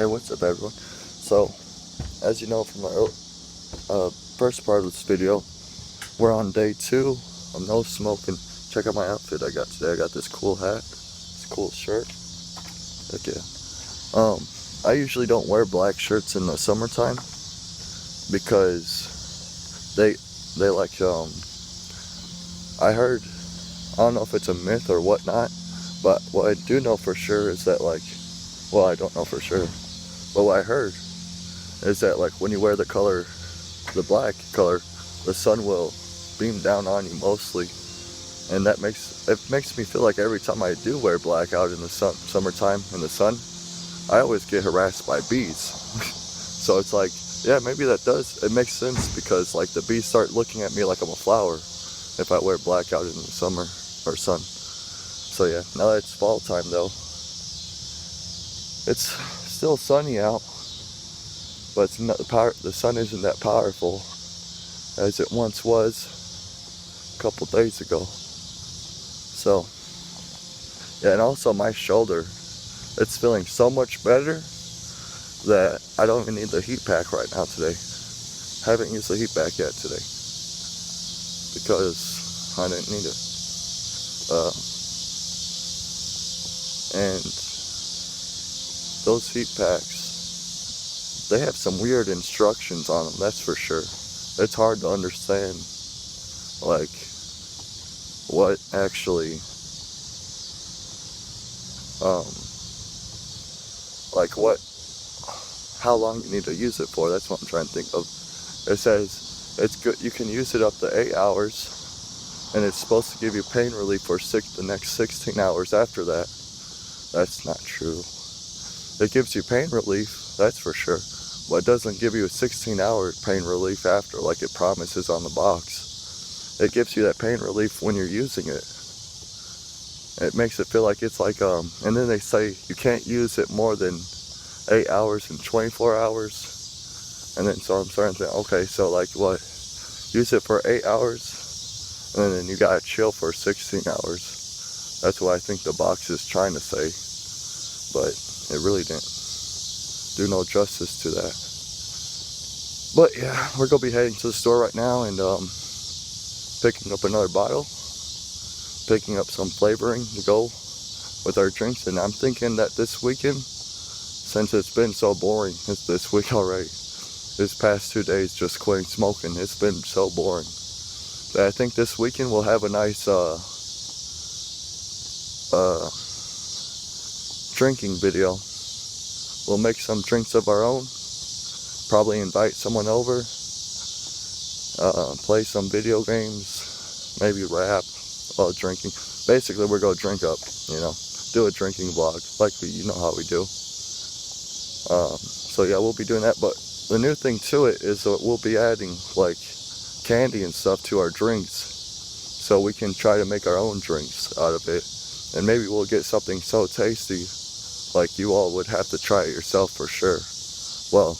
Hey, what's up everyone? So, as you know from my first part of this video, we're on day 2 of no smoking. Check out my outfit I got today. I got this cool hat, this cool shirt. Heck yeah. I usually don't wear black shirts in the summertime because they like, I heard, I don't know if it's a myth or whatnot, but what I do know for sure is that well, I don't know for sure, but what I heard is that when you wear the black color, the sun will beam down on you mostly, and it makes me feel like every time I do wear black out in the summertime in the sun, I always get harassed by bees. So it's like, yeah, maybe it makes sense, because the bees start looking at me like I'm a flower if I wear black out in the summer or sun. So yeah, now that it's fall time though, it's still sunny out, but it's not the sun isn't that powerful as it once was a couple days ago. So yeah, and also my shoulder, it's feeling so much better that I don't even need the heat pack right now today. Haven't used the heat pack yet today because I didn't need it. And those heat packs, they have some weird instructions on them, that's for sure. It's hard to understand what actually how long you need to use it for. That's what I'm trying to think of. It says it's good, you can use it up to 8 hours, and it's supposed to give you pain relief for the next 16 hours after that. That's not true. It gives you pain relief, that's for sure, but it doesn't give you a 16-hour pain relief after like it promises on the box. It gives you that pain relief when you're using it. It makes it feel like it's and then they say you can't use it more than 8 hours and 24 hours. And then so I'm starting to think, okay, so what? Use it for 8 hours and then you gotta chill for 16 hours. That's what I think the box is trying to say. But it really didn't do no justice to that. But yeah, we're gonna be heading to the store right now and picking up another bottle, picking up some flavoring to go with our drinks. And I'm thinking that this weekend, since it's been so boring, it's this week already, this past 2 days just quitting smoking, it's been so boring, that I think this weekend we'll have a nice drinking video. We'll make some drinks of our own, probably invite someone over, play some video games, maybe rap while drinking. Basically we're gonna drink up, do a drinking vlog you know how we do. So yeah, we'll be doing that. But the new thing to it is that we'll be adding candy and stuff to our drinks, so we can try to make our own drinks out of it. And maybe we'll get something so tasty you all would have to try it yourself for sure. Well,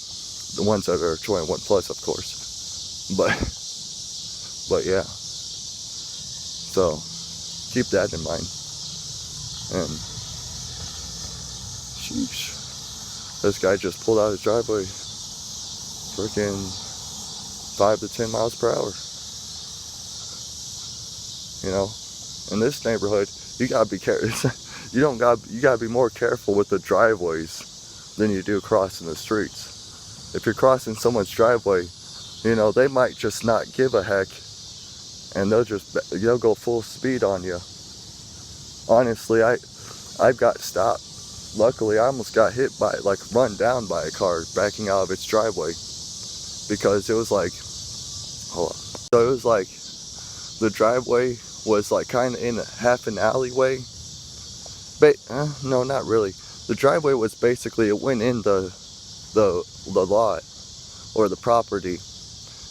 the ones that are 21 plus, of course. But yeah, so keep that in mind. And sheesh, this guy just pulled out his driveway freaking 5 to 10 miles per hour. In this neighborhood, you gotta be careful. You gotta be more careful with the driveways than you do crossing the streets. If you're crossing someone's driveway, they might just not give a heck, and they'll go full speed on you. Honestly, I've got stopped. Luckily, I almost got hit by, run down by a car backing out of its driveway, because it was hold on. So it was the driveway was kind of in half an alleyway. No, not really. The driveway was basically, it went in the lot or the property,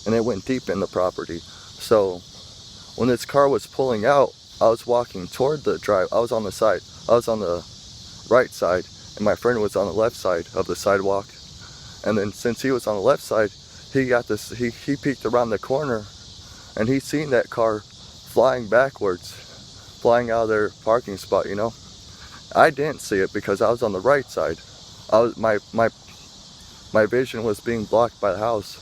and it went deep in the property. So when this car was pulling out, I was walking toward the drive. I was on the side. I was on the right side, and my friend was on the left side of the sidewalk. And then since he was on the left side, he peeked around the corner, and he seen that car flying backwards, flying out of their parking spot. I didn't see it because I was on the right side. my vision was being blocked by the house.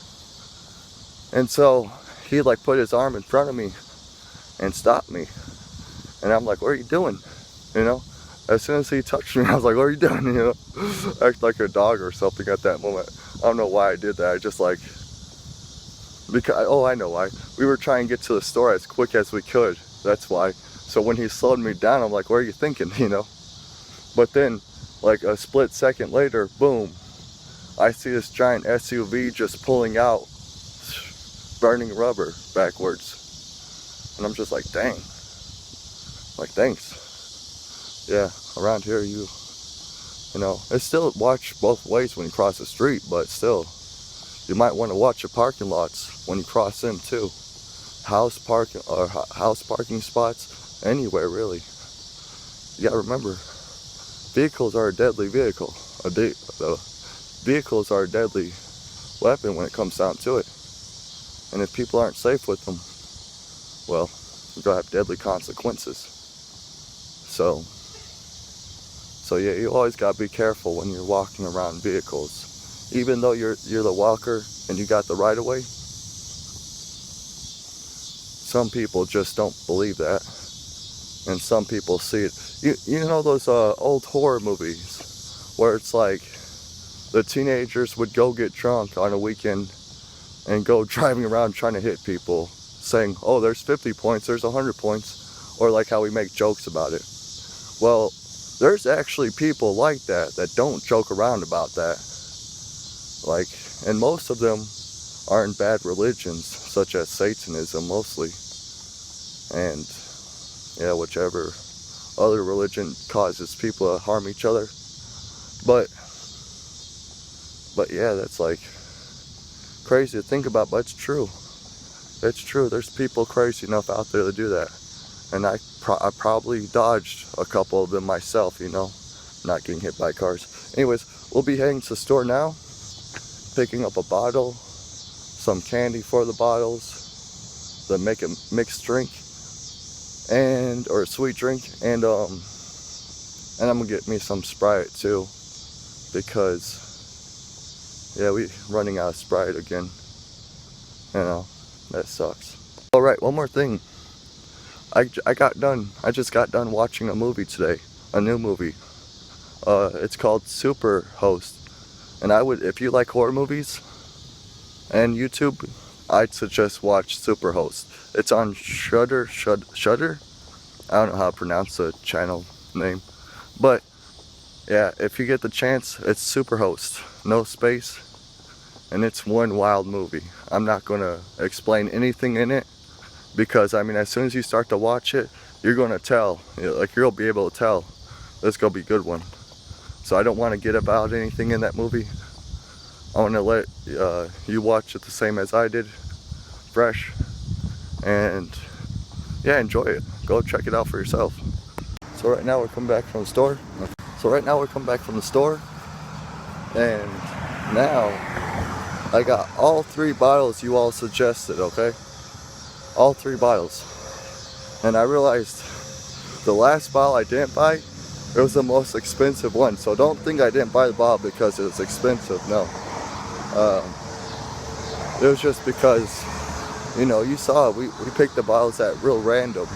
And so he like put his arm in front of me and stopped me. And I'm like, what are you doing? You know? As soon as he touched me, I was like, what are you doing? You know? Act like a dog or something at that moment. I don't know why I did that. I just like, because, oh, I know why. We were trying to get to the store as quick as we could. That's why. So when he slowed me down, I'm like, what are you thinking? You know? But then, like a split second later, boom, I see this giant SUV just pulling out burning rubber backwards. And I'm just like, dang. Like, thanks. Yeah, around here you know, it's still watch both ways when you cross the street, but still, you might want to watch your parking lots when you cross them too. House parking spots, anywhere really. You gotta remember, vehicles are a deadly vehicle. Vehicles are a deadly weapon when it comes down to it. And if people aren't safe with them, well, you're gonna have deadly consequences. So yeah, you always gotta be careful when you're walking around vehicles. Even though you're the walker and you got the right of way, some people just don't believe that. And some people see it. You know those old horror movies where it's like the teenagers would go get drunk on a weekend and go driving around trying to hit people, saying, oh, there's 50 points, there's 100 points, or like how we make jokes about it. Well, there's actually people like that don't joke around about that. Like, and most of them are in bad religions, such as Satanism mostly. And yeah, whichever other religion causes people to harm each other. But yeah, that's like crazy to think about, but it's true. It's true. There's people crazy enough out there to do that. And I probably dodged a couple of them myself, you know, not getting hit by cars. Anyways, we'll be heading to the store now, picking up a bottle, some candy for the bottles, then make a mixed drink, or a sweet drink, and I'm gonna get me some Sprite too, because yeah, we running out of Sprite again. You know, that sucks. All right, one more thing. I just got done watching a movie today, a new movie. It's called Super Host, and if you like horror movies and YouTube, I'd suggest watch Super Host. It's on Shudder. I don't know how to pronounce the channel name, but yeah, if you get the chance, it's Super Host, no space, and it's one wild movie. I'm not gonna explain anything in it, because I mean, as soon as you start to watch it, you're gonna tell, like you'll be able to tell this is gonna be a good one. So I don't want to get about anything in that movie. I want to let you watch it the same as I did, fresh, and yeah, enjoy it. Go check it out for yourself. So right now we're coming back from the store. And now I got all 3 bottles you all suggested, okay? All 3 bottles. And I realized the last bottle I didn't buy, it was the most expensive one. So don't think I didn't buy the bottle because it was expensive, no. It was just because, you know, you saw we picked the bottles at real random.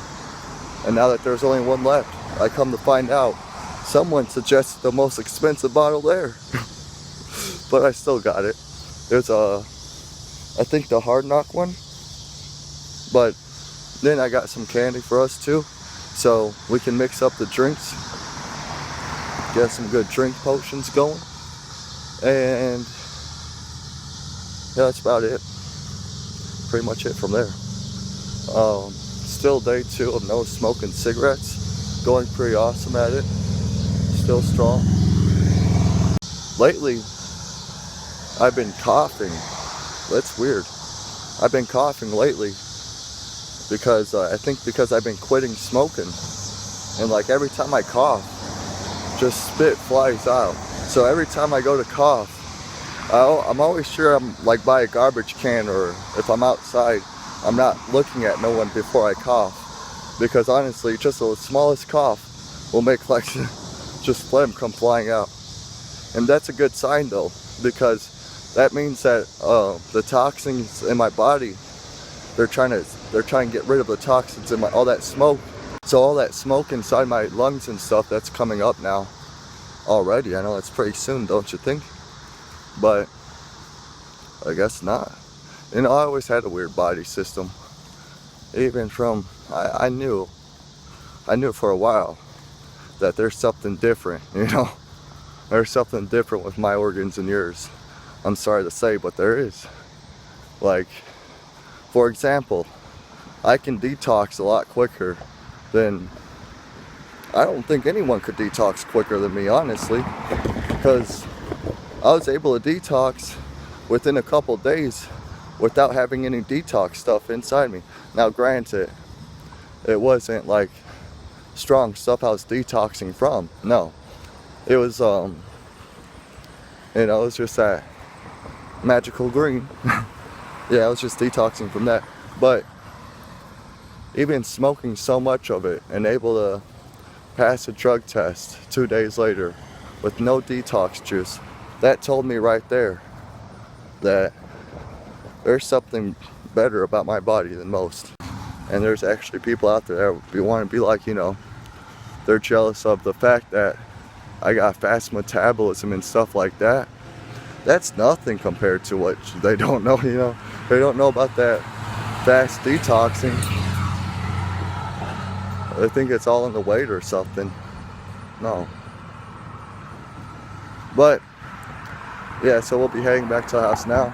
And now that there's only one left, I come to find out someone suggested the most expensive bottle there. But I still got it. There's I think the Hard Knock one. But then I got some candy for us too, so we can mix up the drinks, get some good drink potions going, and yeah, that's about it. Pretty much it from there. Still day 2 of no smoking cigarettes, going pretty awesome at it, still strong. Lately, I've been coughing. That's weird. I've been coughing lately. Because I think because I've been quitting smoking, and like every time I cough, just spit flies out. So every time I go to cough, I'm always sure I'm like by a garbage can, or if I'm outside, I'm not looking at no one before I cough, because honestly, just the smallest cough will make like just phlegm come flying out. And that's a good sign though, because that means that the toxins in my body, they're trying to get rid of the toxins in all that smoke. So all that smoke inside my lungs and stuff, that's coming up now already. I know it's pretty soon, don't you think? But I guess not. You know, I always had a weird body system. Even from, I knew for a while that there's something different, you know? There's something different with my organs and yours. I'm sorry to say, but there is. Like, for example, I can detox a lot quicker than, I don't think anyone could detox quicker than me, honestly. Because I was able to detox within a couple days without having any detox stuff inside me. Now granted, it wasn't like strong stuff I was detoxing from. No. It was you know, it was just that magical green. Yeah, I was just detoxing from that. But even smoking so much of it and able to pass a drug test 2 days later with no detox juice, that told me right there that there's something better about my body than most. And there's actually people out there that want to be like, you know, they're jealous of the fact that I got fast metabolism and stuff like that. That's nothing compared to what they don't know, you know. They don't know about that fast detoxing. I think it's all in the weight or something. No. But yeah, so we'll be heading back to the house now.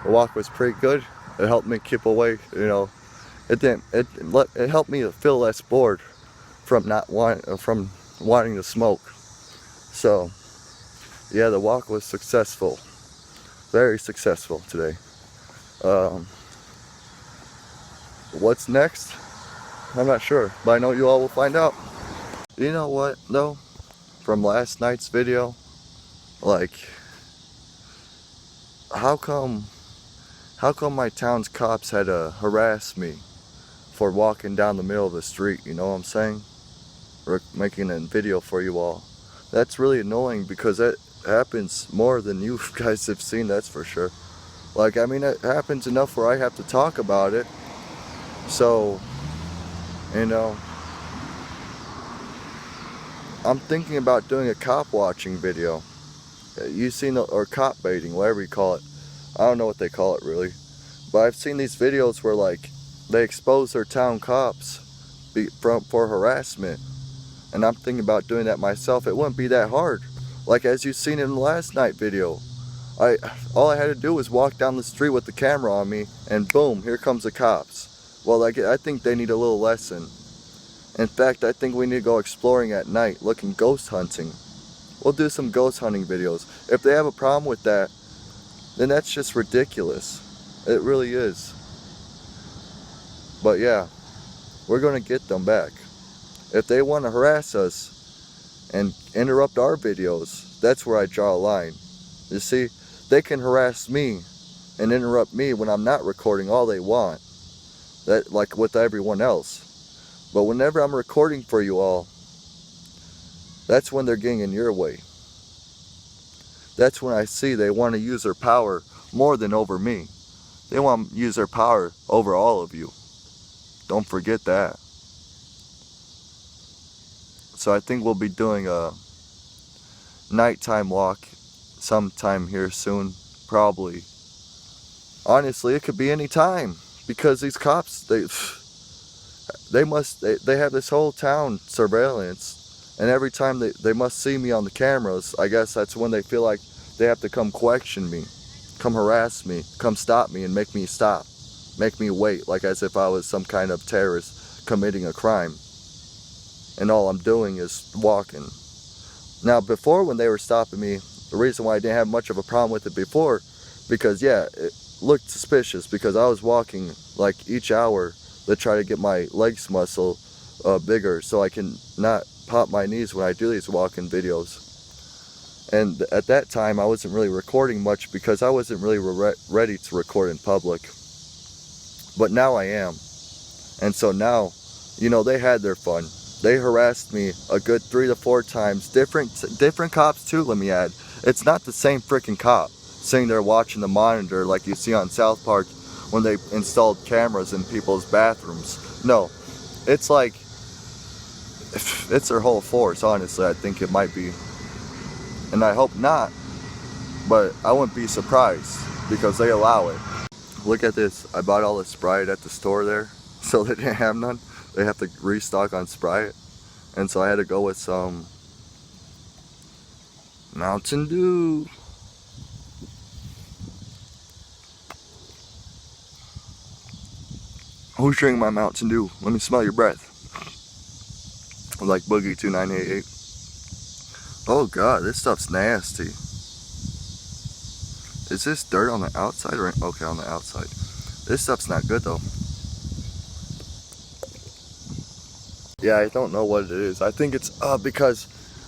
The walk was pretty good. It helped me keep awake, you know. It helped me to feel less bored from wanting to smoke. So yeah, the walk was successful. Very successful today. What's next? I'm not sure, but I know you all will find out. You know what though? From last night's video, like, how come my town's cops had to harass me for walking down the middle of the street, you know what I'm saying? Or making a video for you all. That's really annoying because that happens more than you guys have seen, that's for sure. Like, I mean, it happens enough where I have to talk about it. So, you know, I'm thinking about doing a cop watching video. You've seen, or cop baiting, whatever you call it. I don't know what they call it really. But I've seen these videos where, like, they expose their town cops for harassment. And I'm thinking about doing that myself. It wouldn't be that hard. Like, as you've seen in the last night video. All I had to do was walk down the street with the camera on me, and boom, here comes the cops. Well, like, I think they need a little lesson. In fact, I think we need to go exploring at night, looking ghost hunting. We'll do some ghost hunting videos. If they have a problem with that, then that's just ridiculous. It really is. But yeah, we're going to get them back. If they want to harass us and interrupt our videos, that's where I draw a line. You see, they can harass me and interrupt me when I'm not recording all they want. That, like with everyone else. But whenever I'm recording for you all, that's when they're getting in your way. That's when I see they want to use their power more than over me. They want to use their power over all of you. Don't forget that. So I think we'll be doing a nighttime walk sometime here soon, probably. Honestly, it could be any time, because these cops, they have this whole town surveillance, and every time they must see me on the cameras, I guess that's when they feel like they have to come question me, come harass me, come stop me and make me stop, make me wait, like as if I was some kind of terrorist committing a crime. And all I'm doing is walking. Now, before, when they were stopping me, the reason why I didn't have much of a problem with it before, because yeah, it looked suspicious, because I was walking like each hour to try to get my legs muscle bigger, so I can not pop my knees when I do these walking videos. And at that time, I wasn't really recording much because I wasn't really ready to record in public. But now I am. And so now, you know, they had their fun. They harassed me a good 3 to 4 times. Different cops too, let me add. It's not the same freaking cop sitting there watching the monitor like you see on South Park when they installed cameras in people's bathrooms. No, it's like, it's their whole force, honestly. I think it might be. And I hope not, but I wouldn't be surprised because they allow it. Look at this. I bought all the Sprite at the store there, so they didn't have none. They have to restock on Sprite. And so I had to go with some Mountain Dew. Who's drinking my Mountain Dew? Let me smell your breath. Like Boogie 2988. Oh god, this stuff's nasty. Is this dirt on the outside or okay, on the outside? This stuff's not good though. Yeah, I don't know what it is. I think it's because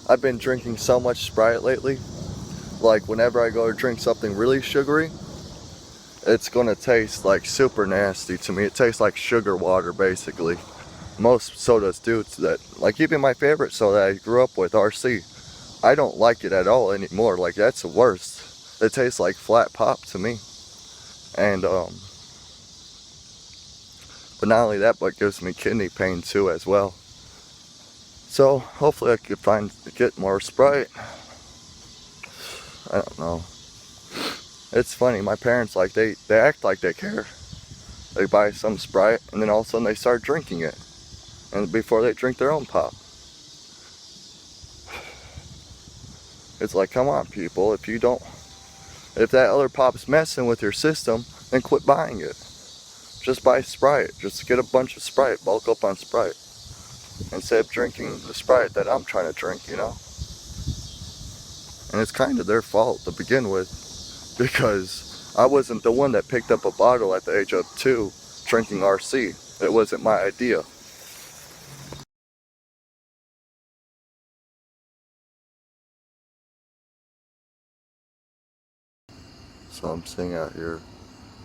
I've been drinking so much Sprite lately. Like whenever I go to drink something really sugary, it's gonna taste like super nasty to me. It tastes like sugar water basically. Most sodas do that. Like even my favorite soda I grew up with, RC, I don't like it at all anymore. Like that's the worst. It tastes like flat pop to me. And but not only that, but it gives me kidney pain too as well. So hopefully I could get more Sprite. I don't know. It's funny, my parents, like they act like they care. They buy some Sprite and then all of a sudden they start drinking it. And before they drink their own pop. It's like, come on people, if that other pop's messing with your system, then quit buying it. Just buy Sprite. Just get a bunch of Sprite, bulk up on Sprite. Instead of drinking the Sprite that I'm trying to drink, you know? And it's kind of their fault to begin with, because I wasn't the one that picked up a bottle at the age of 2 drinking RC. It wasn't my idea. So I'm sitting out here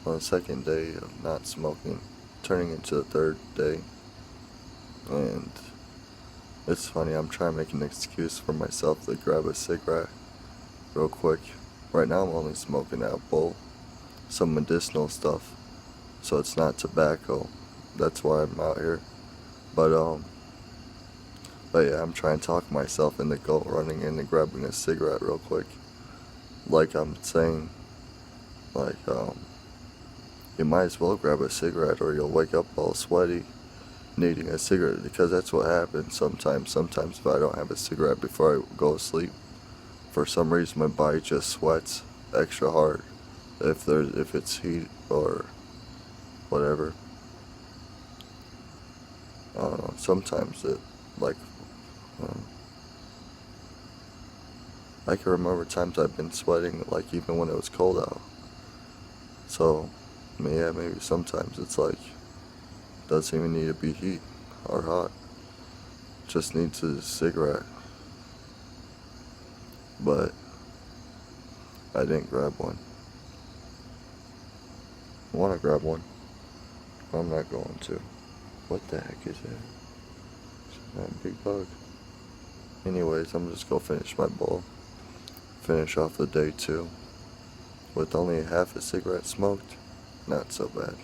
on the second day of not smoking, turning into the third day. And it's funny, I'm trying to make an excuse for myself to grab a cigarette real quick. Right now I'm only smoking out a bowl, some medicinal stuff, so it's not tobacco. That's why I'm out here. But yeah, I'm trying to talk myself into running in and grabbing a cigarette real quick. Like I'm saying, like you might as well grab a cigarette or you'll wake up all sweaty needing a cigarette, because that's what happens sometimes. Sometimes if I don't have a cigarette before I go to sleep, for some reason my body just sweats extra hard if it's heat or whatever. I don't know, sometimes it like I can remember times I've been sweating like even when it was cold out. So yeah, maybe sometimes it's like doesn't even need to be heat or hot, just needs a cigarette. But I didn't grab one. I want to grab one, but I'm not going to. What the heck is that? It's that big bug. Anyways, I'm just gonna finish my bowl, finish off the day 2 with only half a cigarette smoked. Not so bad.